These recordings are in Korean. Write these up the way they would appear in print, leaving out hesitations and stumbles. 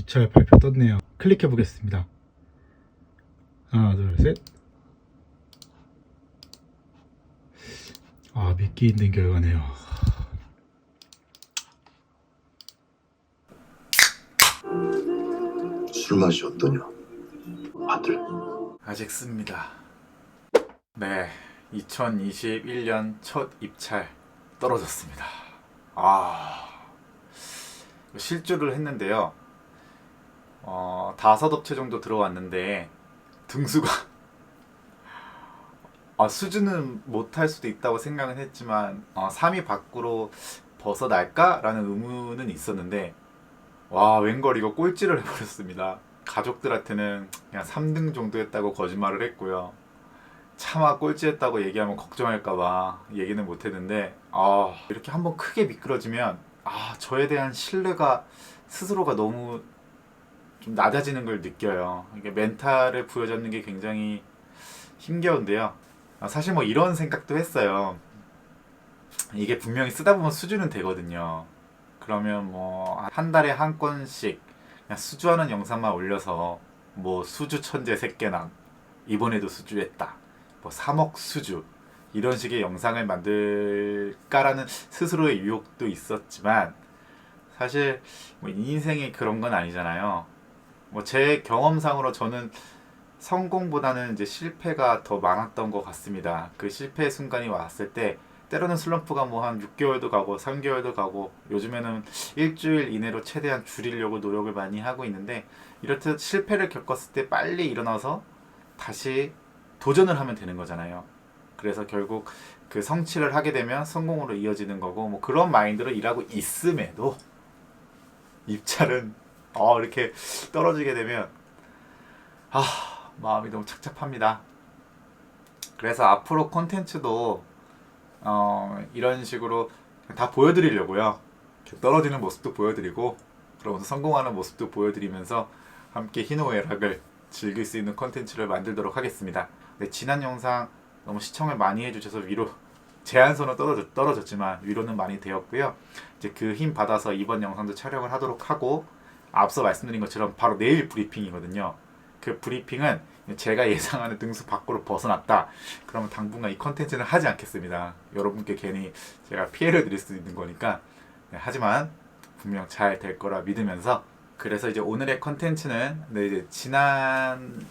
입찰 발표 떴네요. 클릭해 보겠습니다. 하나, 둘, 셋. 아, 믿기 힘든 결과네요. 술 맛이 어떠냐? 아들. 아직 씁니다. 네, 2021년 첫 입찰 떨어졌습니다. 실주를 했는데요. 5업체 정도 들어왔는데 등수가 수주는 못할 수도 있다고 생각은 했지만 3위 밖으로 벗어날까라는 의문은 있었는데 웬걸 이거 꼴찌를 해버렸습니다. 가족들한테는 그냥 3등 정도 했다고 거짓말을 했고요. 차마 꼴찌했다고 얘기하면 걱정할까봐 얘기는 못했는데 이렇게 한번 크게 미끄러지면 저에 대한 신뢰가 스스로가 너무 좀 낮아지는 걸 느껴요. 이게 멘탈을 부여잡는 게 굉장히 힘겨운데요. 사실 뭐 이런 생각도 했어요. 이게 분명히 쓰다 보면 수주는 되거든요. 그러면 뭐 한 달에 한 건씩 그냥 수주하는 영상만 올려서 뭐 수주 천재 새끼남 이번에도 수주했다, 뭐 3억 수주 이런 식의 영상을 만들까라는 스스로의 유혹도 있었지만 사실 뭐 인생이 그런 건 아니잖아요. 뭐 제 경험상으로 저는 성공보다는 이제 실패가 더 많았던 것 같습니다. 그 실패의 순간이 왔을 때 때로는 슬럼프가 뭐 한 6개월도 가고 3개월도 가고 요즘에는 일주일 이내로 최대한 줄이려고 노력을 많이 하고 있는데, 이렇듯 실패를 겪었을 때 빨리 일어나서 다시 도전을 하면 되는 거잖아요. 그래서 결국 그 성취를 하게 되면 성공으로 이어지는 거고, 뭐 그런 마인드로 일하고 있음에도 입찰은 이렇게 떨어지게 되면 마음이 너무 착잡합니다. 그래서 앞으로 콘텐츠도 이런 식으로 다 보여드리려고요. 떨어지는 모습도 보여드리고 그러면서 성공하는 모습도 보여드리면서 함께 희노애락을 즐길 수 있는 콘텐츠를 만들도록 하겠습니다. 네, 지난 영상 너무 시청을 많이 해주셔서 위로 제안서는 떨어졌지만 위로는 많이 되었고요. 이제 그 힘 받아서 이번 영상도 촬영을 하도록 하고, 앞서 말씀드린 것처럼 바로 내일 브리핑이거든요. 그 브리핑은 제가 예상하는 등수 밖으로 벗어났다 그러면 당분간 이 컨텐츠는 하지 않겠습니다. 여러분께 괜히 제가 피해를 드릴 수 있는 거니까. 하지만 분명 잘 될 거라 믿으면서, 그래서 이제 오늘의 컨텐츠는 이제 지난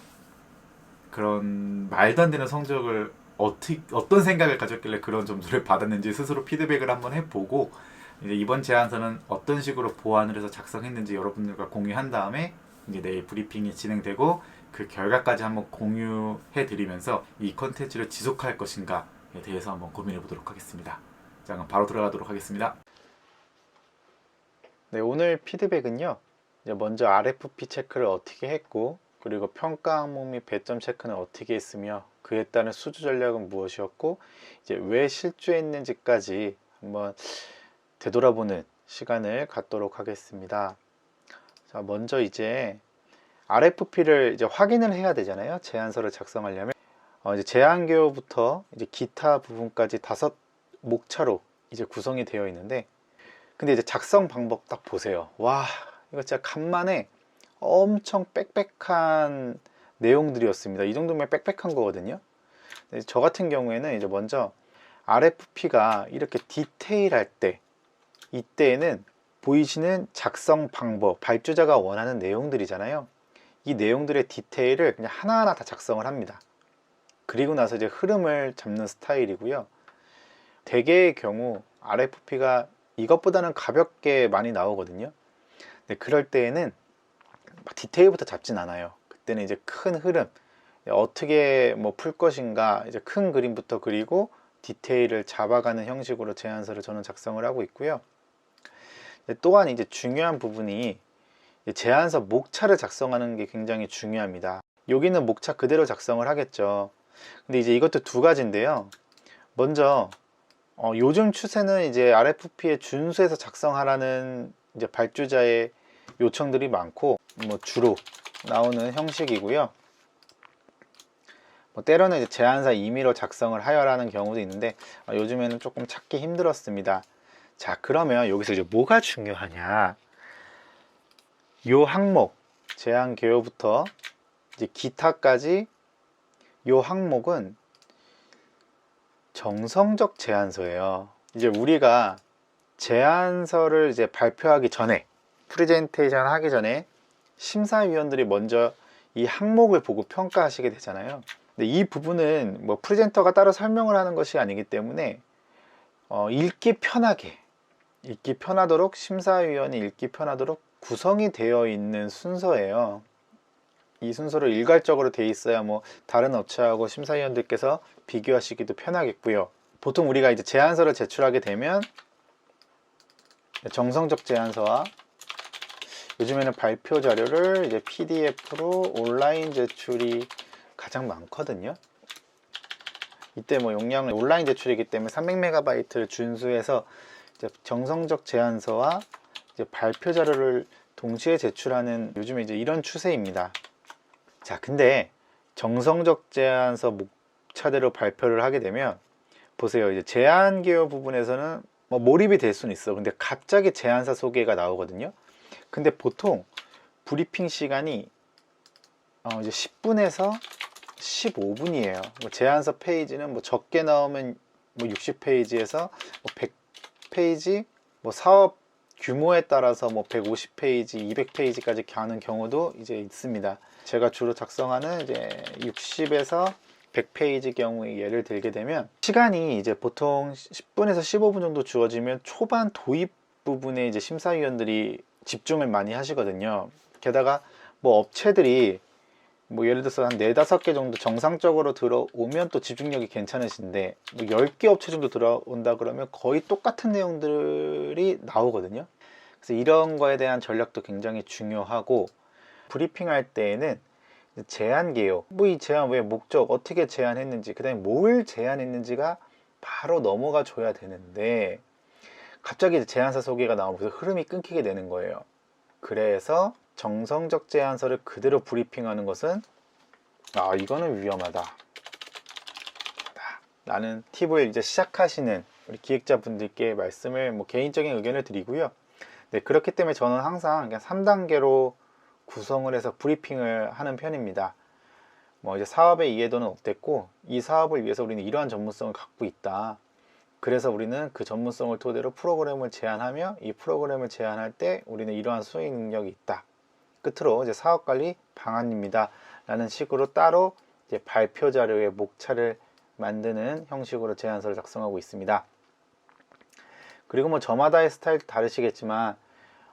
그런 말도 안 되는 성적을 어떤 생각을 가졌길래 그런 점수를 받았는지 스스로 피드백을 한번 해보고, 이제 이번 제안서는 어떤 식으로 보완을 해서 작성했는지 여러분들과 공유한 다음에 이제 내일 브리핑이 진행되고 그 결과까지 한번 공유해 드리면서 이 컨텐츠를 지속할 것인가에 대해서 한번 고민해 보도록 하겠습니다. 자, 그럼 바로 들어가도록 하겠습니다. 네, 오늘 피드백은요. 이제 먼저 RFP 체크를 어떻게 했고, 그리고 평가 항목 및 배점 체크는 어떻게 했으며 그에 따른 수주 전략은 무엇이었고, 이제 왜 실주했는지까지 한번 되돌아보는 시간을 갖도록 하겠습니다. 자, 먼저 이제 RFP를 이제 확인을 해야 되잖아요. 제안서를 작성하려면 이제 제안개요부터 이제 기타 부분까지 5목차로 이제 구성이 되어 있는데, 근데 이제 작성 방법 딱 보세요. 이거 진짜 간만에 엄청 빽빽한 내용들이었습니다. 이 정도면 빽빽한 거거든요. 저 같은 경우에는 이제 먼저 RFP가 이렇게 디테일할 때, 이때에는 보이시는 작성 방법, 발주자가 원하는 내용들이잖아요. 이 내용들의 디테일을 그냥 하나하나 다 작성을 합니다. 그리고 나서 이제 흐름을 잡는 스타일이고요. 대개의 경우 RFP가 이것보다는 가볍게 많이 나오거든요. 근데 그럴 때에는 막 디테일부터 잡진 않아요. 그때는 이제 큰 흐름, 어떻게 뭐 풀 것인가, 이제 큰 그림부터 그리고 디테일을 잡아가는 형식으로 제안서를 저는 작성을 하고 있고요. 또한 이제 중요한 부분이 제안서 목차를 작성하는 게 굉장히 중요합니다. 여기는 목차 그대로 작성을 하겠죠. 근데 이제 이것도 두 가지인데요. 먼저 요즘 추세는 이제 RFP에 준수해서 작성하라는 이제 발주자의 요청들이 많고, 뭐 주로 나오는 형식이고요. 뭐 때로는 이제 제안서 임의로 작성을 하여라는 경우도 있는데 요즘에는 조금 찾기 힘들었습니다. 자, 그러면 여기서 이제 뭐가 중요하냐? 요 항목 제한 개요부터 이제 기타까지 요 항목은 정성적 제안서예요. 이제 우리가 제안서를 이제 발표하기 전에, 프레젠테이션 하기 전에 심사위원들이 먼저 이 항목을 보고 평가하시게 되잖아요. 근데 이 부분은 뭐 프레젠터가 따로 설명을 하는 것이 아니기 때문에 읽기 편하도록 심사위원이 읽기 편하도록 구성이 되어 있는 순서예요. 이 순서를 일괄적으로 돼 있어야 뭐 다른 업체하고 심사위원들께서 비교하시기도 편하겠고요. 보통 우리가 이제 제안서를 제출하게 되면 정성적 제안서와 요즘에는 발표 자료를 이제 PDF로 온라인 제출이 가장 많거든요. 이때 뭐 용량은 온라인 제출이기 때문에 300MB를 준수해서 이제 정성적 제안서와 이제 발표 자료를 동시에 제출하는 요즘에 이제 이런 추세입니다. 자, 근데 정성적 제안서 목차대로 발표를 하게 되면 보세요. 이제 제안 개요 부분에서는 뭐 몰입이 될 수는 있어. 근데 갑자기 제안서 소개가 나오거든요. 근데 보통 브리핑 시간이 이제 10분에서 15분이에요. 뭐 제안서 페이지는 뭐 적게 나오면 뭐 60페이지에서 뭐 100페이지, 뭐 사업 규모에 따라서 뭐 150페이지, 200페이지까지 가는 경우도 이제 있습니다. 제가 주로 작성하는 이제 60에서 100페이지 경우에 예를 들게 되면 시간이 이제 보통 10분에서 15분 정도 주어지면 초반 도입 부분에 이제 심사위원들이 집중을 많이 하시거든요. 게다가 뭐 업체들이 뭐 예를 들어서 한 4-5개 정도 정상적으로 들어오면 또 집중력이 괜찮으신데 뭐 10개 업체 정도 들어온다 그러면 거의 똑같은 내용들이 나오거든요. 그래서 이런 거에 대한 전략도 굉장히 중요하고, 브리핑할 때에는 제안 개요, 뭐 이 제안 왜 목적 어떻게 제안했는지, 그 다음에 뭘 제안했는지가 바로 넘어가 줘야 되는데 갑자기 제안서 소개가 나오면서 흐름이 끊기게 되는 거예요. 그래서 정성적 제안서를 그대로 브리핑하는 것은 이거는 위험하다 라는 팁을 이제 시작하시는 우리 기획자분들께 말씀을 뭐 개인적인 의견을 드리고요. 네, 그렇기 때문에 저는 항상 그냥 3단계로 구성을 해서 브리핑을 하는 편입니다. 뭐 이제 사업의 이해도는 어땠고 이 사업을 위해서 우리는 이러한 전문성을 갖고 있다. 그래서 우리는 그 전문성을 토대로 프로그램을 제안하며 이 프로그램을 제안할 때 우리는 이러한 수익 능력이 있다. 끝으로 이제 사업관리 방안입니다. 라는 식으로 따로 이제 발표 자료의 목차를 만드는 형식으로 제안서를 작성하고 있습니다. 그리고 뭐 저마다의 스타일도 다르시겠지만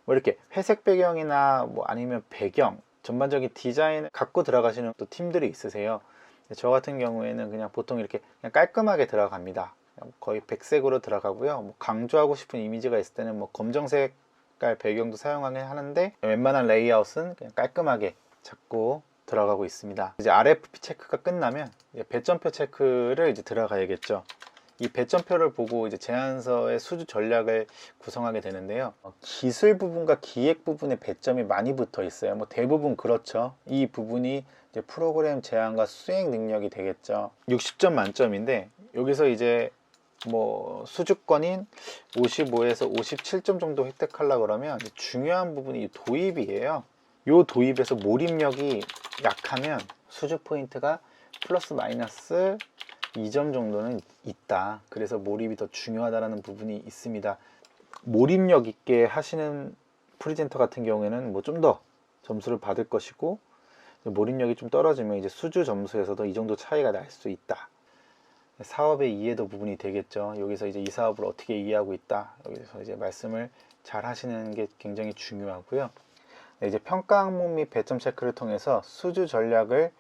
뭐 이렇게 회색 배경이나 뭐 아니면 배경 전반적인 디자인을 갖고 들어가시는 또 팀들이 있으세요. 저 같은 경우에는 그냥 보통 이렇게 그냥 깔끔하게 들어갑니다. 거의 백색으로 들어가고요. 뭐 강조하고 싶은 이미지가 있을 때는 뭐 검정색 배경도 사용하긴 하는데 웬만한 레이아웃은 그냥 깔끔하게 잡고 들어가고 있습니다. 이제 RFP 체크가 끝나면 이제 배점표 체크를 이제 들어가야겠죠. 이 배점표를 보고 이제 제안서의 수주 전략을 구성하게 되는데요. 기술 부분과 기획 부분에 배점이 많이 붙어 있어요. 뭐 대부분 그렇죠. 이 부분이 이제 프로그램 제안과 수행 능력이 되겠죠. 60점 만점인데 여기서 이제 뭐 수주권인 55에서 57점 정도 획득하려고 그러면 중요한 부분이 도입이에요. 이 도입에서 몰입력이 약하면 수주 포인트가 플러스 마이너스 2점 정도는 있다. 그래서 몰입이 더 중요하다는 부분이 있습니다. 몰입력 있게 하시는 프리젠터 같은 경우에는 뭐 좀 더 점수를 받을 것이고, 몰입력이 좀 떨어지면 이제 수주 점수에서도 이 정도 차이가 날 수 있다. 사업의 이해도 부분이 되겠죠. 여기서 이제 이 사업을 어떻게 이해하고 있다. 여기서 이제 말씀을 잘 하시는 게 굉장히 중요하고요. 네, 이제 평가 항목 및 배점 체크를 통해서 수주 전략을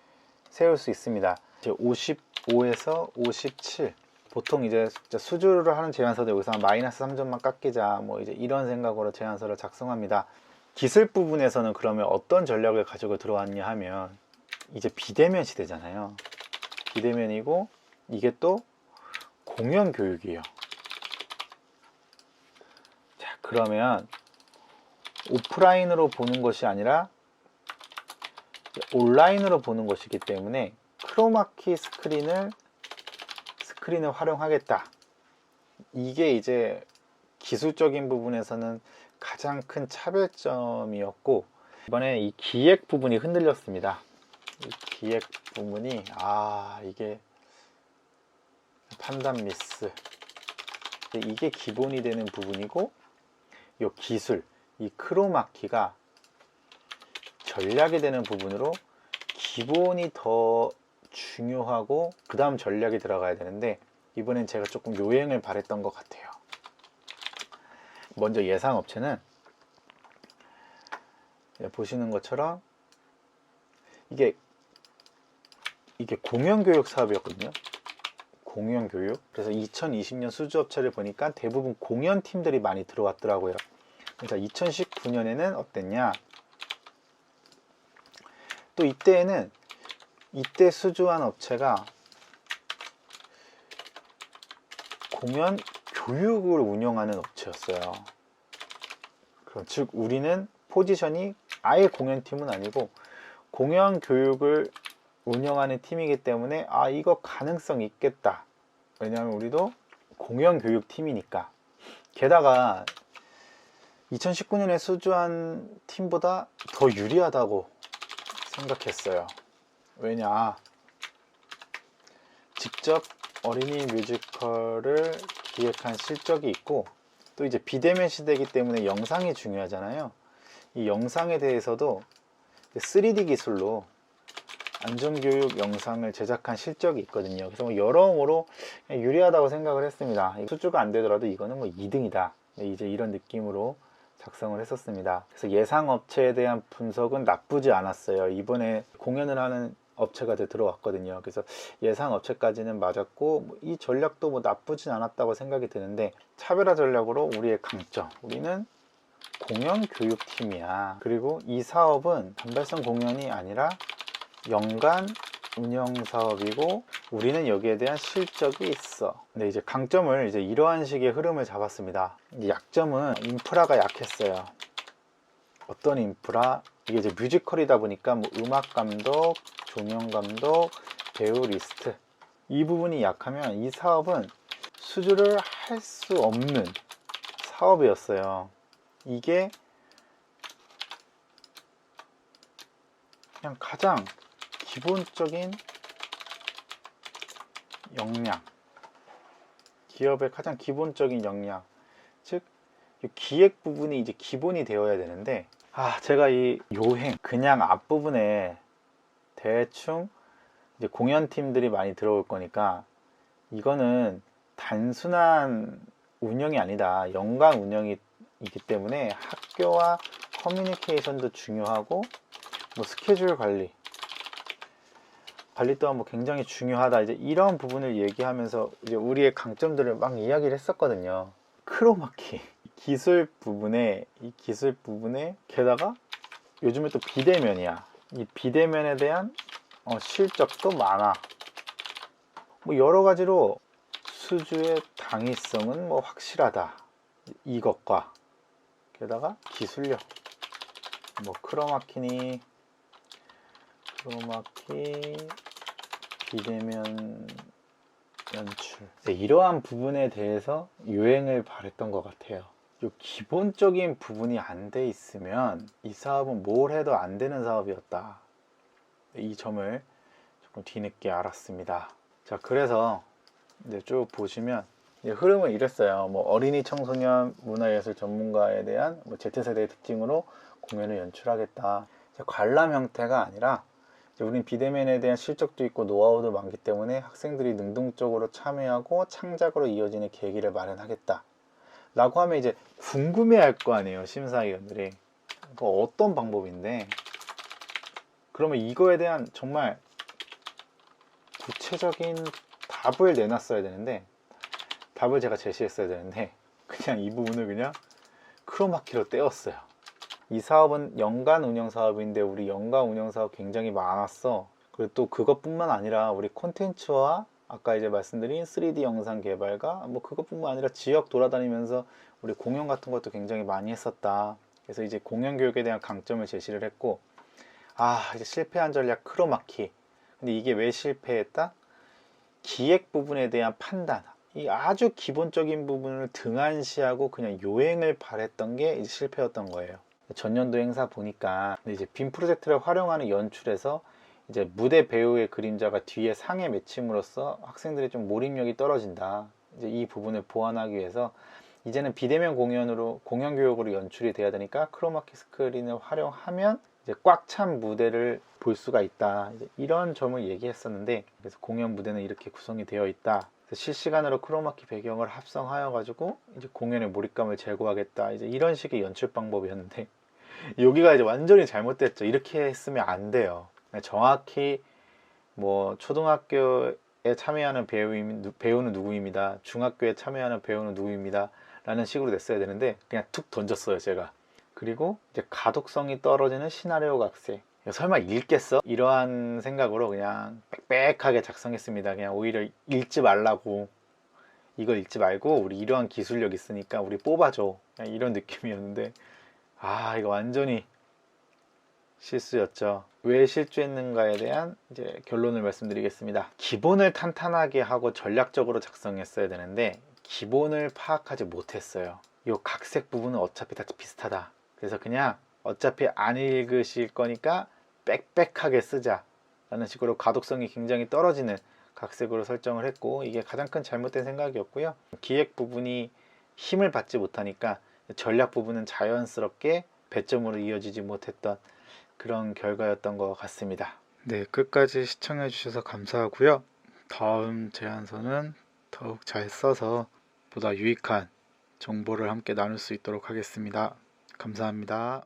세울 수 있습니다. 이제 55에서 57. 보통 이제 수주를 하는 제안서도 여기서 마이너스 3점만 깎이자 뭐 이제 이런 생각으로 제안서를 작성합니다. 기술 부분에서는 그러면 어떤 전략을 가지고 들어왔냐 하면 이제 비대면 시대잖아요. 비대면이고 이게 또 공연 교육이에요. 자, 그러면 오프라인으로 보는 것이 아니라 온라인으로 보는 것이기 때문에 크로마키 스크린을 활용하겠다. 이게 이제 기술적인 부분에서는 가장 큰 차별점이었고, 이번에 이 기획 부분이 흔들렸습니다. 이 기획 부분이 이게 판단 미스, 이게 기본이 되는 부분이고, 이 기술, 이 크로마키가 전략이 되는 부분으로 기본이 더 중요하고 그 다음 전략이 들어가야 되는데, 이번엔 제가 조금 요행을 바랬던 것 같아요. 먼저 예상 업체는 보시는 것처럼 이게 공연교육 사업이었거든요. 공연교육. 그래서 2020년 수주업체를 보니까 대부분 공연팀들이 많이 들어왔더라고요. 그러니까 2019년에는 어땠냐, 또 이때 수주한 업체가 공연 교육을 운영하는 업체였어요. 그럼 즉 우리는 포지션이 아예 공연팀은 아니고 공연 교육을 운영하는 팀이기 때문에 이거 가능성 있겠다. 왜냐하면 우리도 공연 교육 팀이니까. 게다가 2019년에 수주한 팀보다 더 유리하다고 생각했어요. 왜냐, 직접 어린이 뮤지컬을 기획한 실적이 있고, 또 이제 비대면 시대이기 때문에 영상이 중요하잖아요. 이 영상에 대해서도 3D 기술로 안전교육 영상을 제작한 실적이 있거든요. 그래서 뭐 여러모로 유리하다고 생각을 했습니다. 수주가 안 되더라도 이거는 뭐 2등이다. 이제 이런 느낌으로 작성을 했었습니다. 그래서 예상 업체에 대한 분석은 나쁘지 않았어요. 이번에 공연을 하는 업체가 들어왔거든요. 그래서 예상 업체까지는 맞았고, 이 전략도 뭐 나쁘진 않았다고 생각이 드는데, 차별화 전략으로 우리의 강점, 우리는 공연 교육팀이야. 그리고 이 사업은 단발성 공연이 아니라 연간 운영 사업이고, 우리는 여기에 대한 실적이 있어. 근데 이제 강점을 이제 이러한 식의 흐름을 잡았습니다. 약점은 인프라가 약했어요. 어떤 인프라? 이게 이제 뮤지컬이다 보니까 뭐 음악 감독, 조명 감독, 배우 리스트, 이 부분이 약하면 이 사업은 수주를 할 수 없는 사업이었어요. 이게 그냥 가장 기본적인 역량, 기업의 가장 기본적인 역량, 즉 기획 부분이 이제 기본이 되어야 되는데, 제가 이 요행 그냥 앞부분에 대충 이제 공연팀들이 많이 들어올 거니까 이거는 단순한 운영이 아니다, 연간 운영이기 때문에 학교와 커뮤니케이션도 중요하고, 뭐 스케줄 관리 또한 뭐 굉장히 중요하다. 이제 이런 부분을 얘기하면서 이제 우리의 강점들을 막 이야기를 했었거든요. 크로마키 기술 부분에 게다가 요즘에 또 비대면이야. 이 비대면에 대한 실적도 많아. 뭐 여러 가지로 수주의 당위성은 뭐 확실하다. 이것과 게다가 기술력, 뭐 크로마키, 비대면 연출, 이러한 부분에 대해서 요행을 바랬던 것 같아요. 이 기본적인 부분이 안 돼 있으면 이 사업은 뭘 해도 안 되는 사업이었다. 이 점을 조금 뒤늦게 알았습니다. 자, 그래서 이제 쭉 보시면 이제 흐름은 이랬어요. 뭐 어린이 청소년 문화예술 전문가에 대한 뭐 Z세대의 특징으로 공연을 연출하겠다. 관람 형태가 아니라 우린 비대면에 대한 실적도 있고 노하우도 많기 때문에 학생들이 능동적으로 참여하고 창작으로 이어지는 계기를 마련하겠다 라고 하면 이제 궁금해 할 거 아니에요, 심사위원들이. 어떤 방법인데, 그러면 이거에 대한 정말 구체적인 답을 내놨어야 되는데, 답을 제가 제시했어야 되는데, 그냥 이 부분을 그냥 크로마키로 떼었어요. 이 사업은 연간 운영 사업인데 우리 연간 운영 사업 굉장히 많았어. 그리고 또 그것뿐만 아니라 우리 콘텐츠와 아까 이제 말씀드린 3D 영상 개발과 뭐 그것뿐만 아니라 지역 돌아다니면서 우리 공연 같은 것도 굉장히 많이 했었다. 그래서 이제 공연 교육에 대한 강점을 제시를 했고, 이제 실패한 전략 크로마키. 근데 이게 왜 실패했다? 기획 부분에 대한 판단, 이 아주 기본적인 부분을 등한시하고 그냥 요행을 바랬던 게 이제 실패였던 거예요. 전년도 행사 보니까 이제 빔 프로젝트를 활용하는 연출에서 이제 무대 배우의 그림자가 뒤에 상에 맺힘으로써 학생들의 좀 몰입력이 떨어진다. 이제 이 부분을 보완하기 위해서 이제는 비대면 공연으로 공연 교육으로 연출이 돼야 되니까 크로마키 스크린을 활용하면 이제 꽉 찬 무대를 볼 수가 있다. 이제 이런 점을 얘기했었는데, 그래서 공연 무대는 이렇게 구성이 되어 있다. 그래서 실시간으로 크로마키 배경을 합성하여 가지고 이제 공연의 몰입감을 제고하겠다. 이제 이런 식의 연출 방법이었는데 여기가 이제 완전히 잘못됐죠. 이렇게 했으면 안 돼요. 정확히 뭐 초등학교에 참여하는 배우는 누구입니다. 중학교에 참여하는 배우는 누구입니다. 라는 식으로 냈어야 되는데 그냥 툭 던졌어요, 제가. 그리고 이제 가독성이 떨어지는 시나리오 각색. 설마 읽겠어? 이러한 생각으로 그냥 빽빽하게 작성했습니다. 그냥 오히려 읽지 말라고. 이걸 읽지 말고 우리 이러한 기술력 있으니까 우리 뽑아줘. 그냥 이런 느낌이었는데, 이거 완전히 실수였죠. 왜 실수했는가에 대한 이제 결론을 말씀드리겠습니다. 기본을 탄탄하게 하고 전략적으로 작성했어야 되는데 기본을 파악하지 못했어요. 이 각색 부분은 어차피 다 비슷하다. 그래서 그냥 어차피 안 읽으실 거니까 빽빽하게 쓰자 라는 식으로 가독성이 굉장히 떨어지는 각색으로 설정을 했고, 이게 가장 큰 잘못된 생각이었고요. 기획 부분이 힘을 받지 못하니까 전략 부분은 자연스럽게 배점으로 이어지지 못했던 그런 결과였던 것 같습니다. 네, 끝까지 시청해 주셔서 감사하고요. 다음 제안서는 더욱 잘 써서 보다 유익한 정보를 함께 나눌 수 있도록 하겠습니다. 감사합니다.